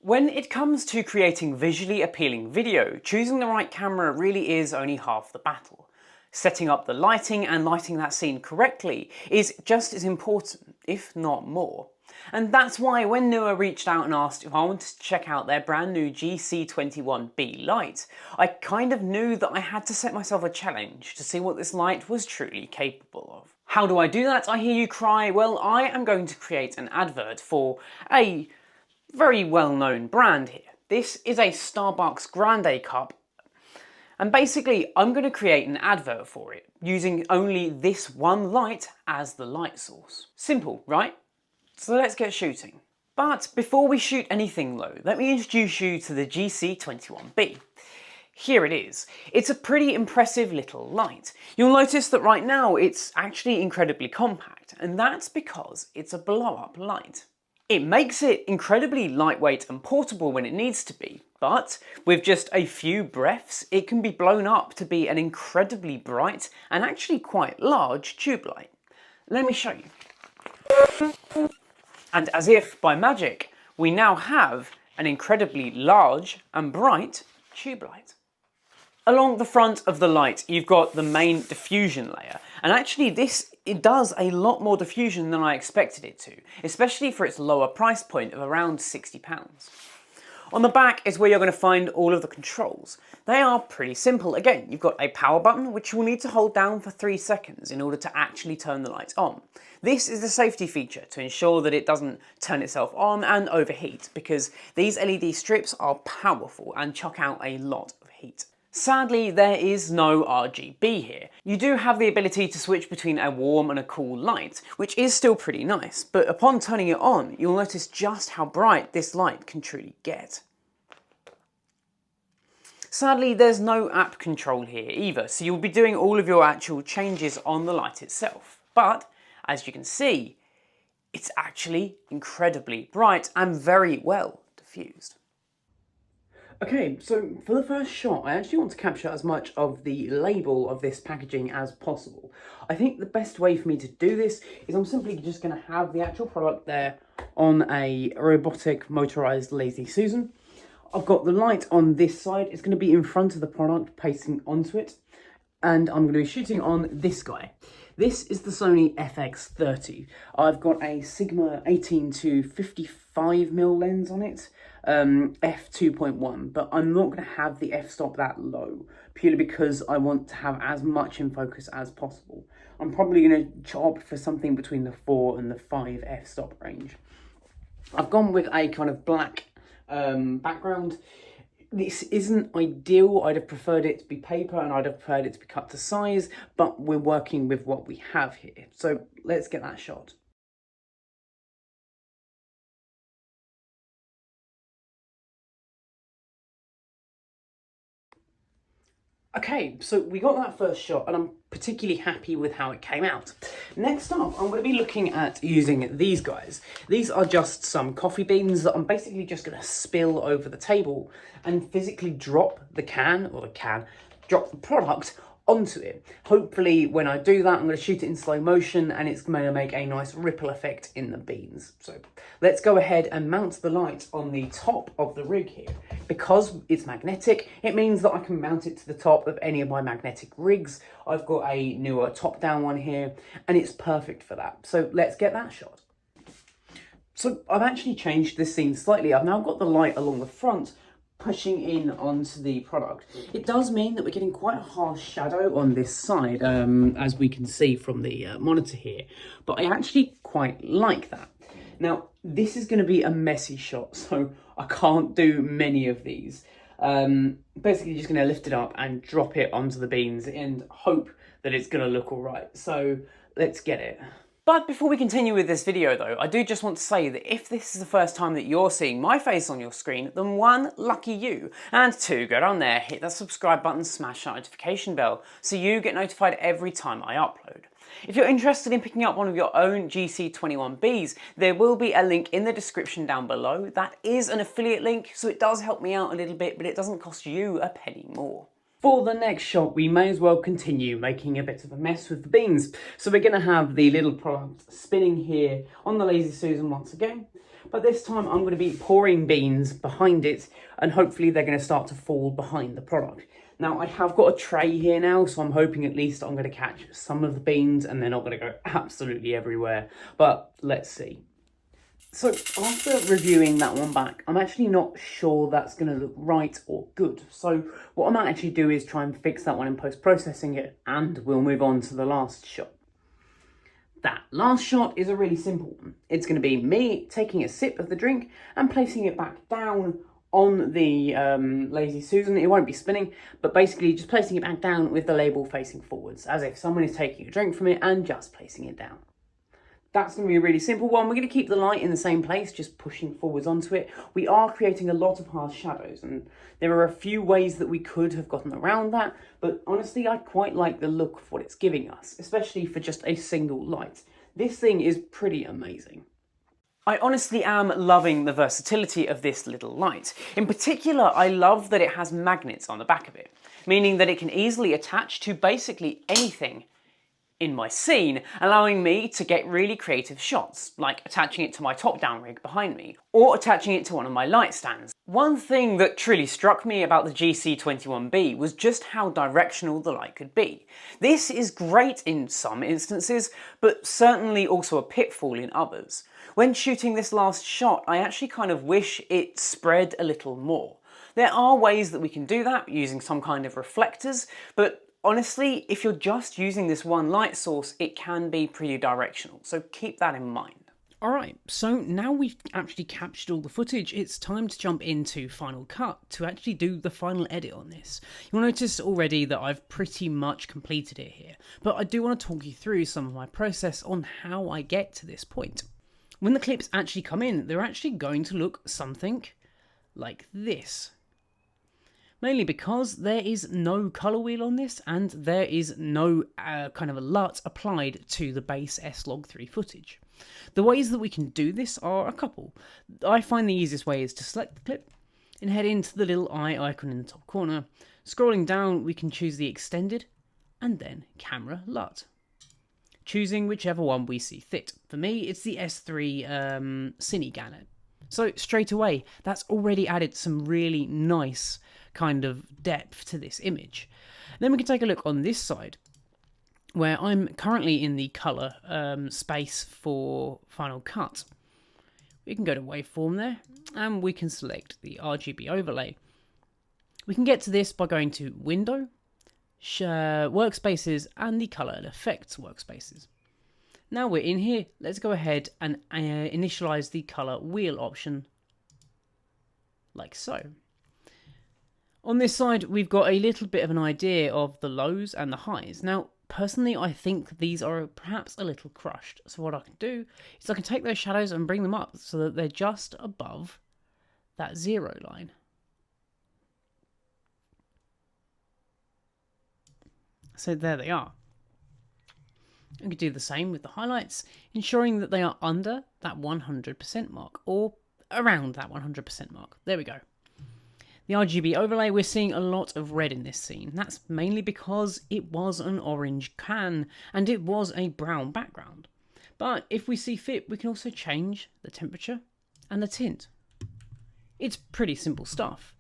When it comes to creating visually appealing video, choosing the right camera really is only half the battle. Setting up the lighting and lighting that scene correctly is just as important, if not more. And that's why when Newer reached out and asked if I wanted to check out their brand new GC21B light, I kind of knew that I had to set myself a challenge to see what this light was truly capable of. How do I do that, I hear you cry? Well, I am going to create an advert for a very well-known brand here. This is a Starbucks Grande cup, and basically I'm going to create an advert for it using only this one light as the light source. Simple, right? So let's get shooting. But before we shoot anything though, let me introduce you to the GC21B. Here it is. It's a pretty impressive little light. You'll notice that right now it's actually incredibly compact, and that's because it's a blow-up light. It makes it incredibly lightweight and portable when it needs to be, but with just a few breaths, it can be blown up to be an incredibly bright and actually quite large tube light. Let me show you. And as if by magic, we now have an incredibly large and bright tube light. Along the front of the light, you've got the main diffusion layer, and actually it does a lot more diffusion than I expected it to, especially for its lower price point of around £60. On the back is where you're going to find all of the controls. They are pretty simple. Again, you've got a power button, which you'll need to hold down for 3 seconds in order to actually turn the light on. This is a safety feature to ensure that it doesn't turn itself on and overheat, because these LED strips are powerful and chuck out a lot of heat. Sadly, there is no RGB here. You do have the ability to switch between a warm and a cool light, which is still pretty nice, but upon turning it on, you'll notice just how bright this light can truly get. Sadly, there's no app control here either, so you'll be doing all of your actual changes on the light itself. But, as you can see, it's actually incredibly bright and very well diffused. Okay, so for the first shot, I actually want to capture as much of the label of this packaging as possible. I think the best way for me to do this is I'm simply just going to have the actual product there on a robotic motorized Lazy Susan. I've got the light on this side. It's going to be in front of the product, pasting onto it. And I'm going to be shooting on this guy. This is the Sony FX30. I've got a Sigma 18 to 55mm lens on it, f2.1, but I'm not going to have the f-stop that low, purely because I want to have as much in focus as possible. I'm probably going to opt for something between the 4 and the 5 f-stop range. I've gone with a kind of black background. This isn't ideal. I'd have preferred it to be paper and I'd have preferred it to be cut to size, but we're working with what we have here. So let's get that shot. Okay, so we got that first shot and I'm particularly happy with how it came out. Next up, I'm going to be looking at using these guys. These are just some coffee beans that I'm basically just going to spill over the table and physically drop the drop the product onto it. Hopefully when I do that, I'm going to shoot it in slow motion and it's going to make a nice ripple effect in the beans. So let's go ahead and mount the light on the top of the rig here. Because it's magnetic, it means that I can mount it to the top of any of my magnetic rigs. I've got a newer top-down one here, and it's perfect for that. So let's get that shot. So I've actually changed this scene slightly. I've now got the light along the front, pushing in onto the product. It does mean that we're getting quite a harsh shadow on this side, as we can see from the monitor here, but I actually quite like that. Now, this is going to be a messy shot, so I can't do many of these. Basically just going to lift it up and drop it onto the beans and hope that it's going to look all right. So let's get it. But before we continue with this video though, I do just want to say that if this is the first time that you're seeing my face on your screen, then 1, lucky you, and 2, go down there, hit that subscribe button, smash that notification bell, so you get notified every time I upload. If you're interested in picking up one of your own GC21Bs, there will be a link in the description down below. That is an affiliate link, so it does help me out a little bit, but it doesn't cost you a penny more. For the next shot, we may as well continue making a bit of a mess with the beans. So we're going to have the little product spinning here on the Lazy Susan once again. but this time I'm going to be pouring beans behind it, and hopefully they're going to start to fall behind the product. Now, I have got a tray here now, so I'm hoping at least I'm going to catch some of the beans and they're not going to go absolutely everywhere, but let's see. So after reviewing that one back, I'm actually not sure that's going to look right or good. So what I might actually do is try and fix that one in post-processing it, and we'll move on to the last shot. That last shot is a really simple one. It's going to be me taking a sip of the drink and placing it back down on the Lazy Susan. It won't be spinning, but basically just placing it back down with the label facing forwards, as if someone is taking a drink from it and just placing it down. That's going to be a really simple one. We're going to keep the light in the same place, just pushing forwards onto it. We are creating a lot of harsh shadows, and there are a few ways that we could have gotten around that, but honestly, I quite like the look of what it's giving us, especially for just a single light. This thing is pretty amazing. I honestly am loving the versatility of this little light. In particular, I love that it has magnets on the back of it, meaning that it can easily attach to basically anything in my scene, allowing me to get really creative shots, like attaching it to my top-down rig behind me, or attaching it to one of my light stands. One thing that truly struck me about the GC21B was just how directional the light could be. This is great in some instances, but certainly also a pitfall in others. When shooting this last shot, I actually kind of wish it spread a little more. There are ways that we can do that using some kind of reflectors, but honestly, if you're just using this one light source, it can be pretty directional, so keep that in mind. Alright, so now we've actually captured all the footage, it's time to jump into Final Cut to actually do the final edit on this. You'll notice already that I've pretty much completed it here, but I do want to talk you through some of my process on how I get to this point. When the clips actually come in, they're actually going to look something like this. Mainly because there is no colour wheel on this, and there is no kind of a LUT applied to the base S-Log3 footage. The ways that we can do this are a couple. I find the easiest way is to select the clip and head into the little eye icon in the top corner. Scrolling down, we can choose the extended and then camera LUT, choosing whichever one we see fit. For me, it's the S3 Cine Gannet. So straight away, that's already added some really nice kind of depth to this image. Then we can take a look on this side, where I'm currently in the color space for Final Cut. We can go to waveform there, and we can select the RGB overlay. We can get to this by going to Window, Workspaces, and the Color and Effects workspaces. Now we're in here, let's go ahead and initialize the color wheel option, like so. On this side, we've got a little bit of an idea of the lows and the highs. Now, personally, I think these are perhaps a little crushed. So what I can do is I can take those shadows and bring them up so that they're just above that 0 line. So there they are. We could do the same with the highlights, ensuring that they are under that 100% mark, or around that 100% mark. There we go. The RGB overlay, we're seeing a lot of red in this scene. That's mainly because it was an orange can, and it was a brown background. But if we see fit, we can also change the temperature and the tint. It's pretty simple stuff.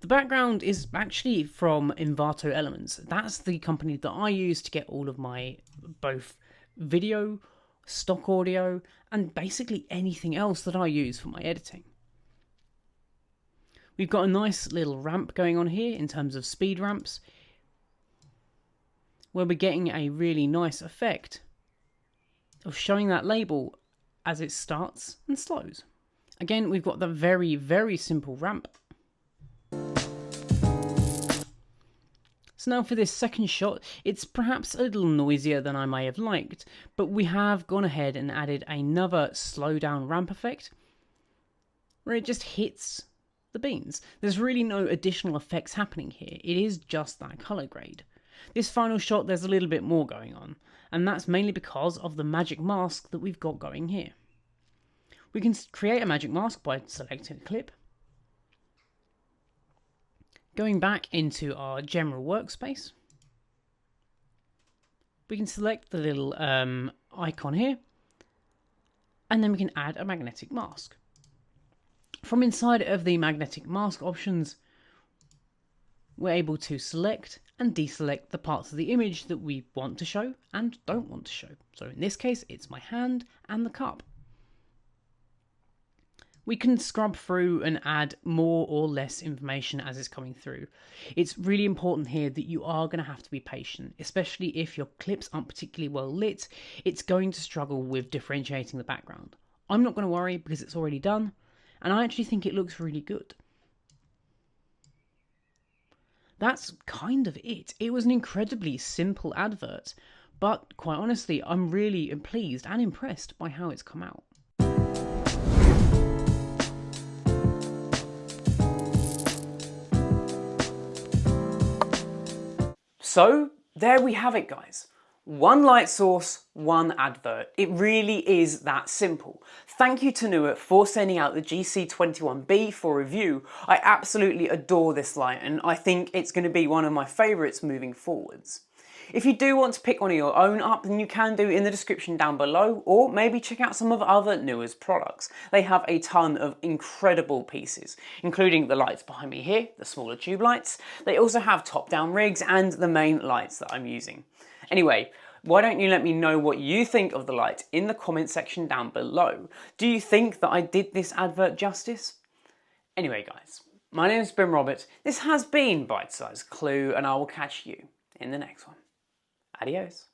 The background is actually from Envato Elements. That's the company that I use to get all of my both video, stock audio, and basically anything else that I use for my editing. We've got a nice little ramp going on here in terms of speed ramps, where we're getting a really nice effect of showing that label as it starts and slows. Again, we've got the very, very simple ramp. So now for this second shot, it's perhaps a little noisier than I may have liked, but we have gone ahead and added another slow down ramp effect, where it just hits the beans. There's really no additional effects happening here, it is just that colour grade. This final shot, there's a little bit more going on, and that's mainly because of the magic mask that we've got going here. We can create a magic mask by selecting a clip, going back into our general workspace. We can select the little icon here, and then we can add a magnetic mask. From inside of the magnetic mask options, we're able to select and deselect the parts of the image that we want to show and don't want to show. So in this case, it's my hand and the cup. We can scrub through and add more or less information as it's coming through. It's really important here that you are going to have to be patient, especially if your clips aren't particularly well lit. It's going to struggle with differentiating the background. I'm not going to worry because it's already done, and I actually think it looks really good. That's kind of it. It was an incredibly simple advert, but quite honestly, I'm really pleased and impressed by how it's come out. So there we have it, guys. One light source, one advert. It really is that simple. Thank you to Nuit for sending out the GC21B for review. I absolutely adore this light and I think it's going to be one of my favourites moving forwards. If you do want to pick one of your own up, then you can do in the description down below, or maybe check out some of other Nuit's products. They have a ton of incredible pieces, including the lights behind me here, the smaller tube lights. They also have top-down rigs and the main lights that I'm using. Anyway, why don't you let me know what you think of the light in the comment section down below? Do you think that I did this advert justice? Anyway guys, my name has been Robert, this has been Bite Size Clue, and I will catch you in the next one. Adios.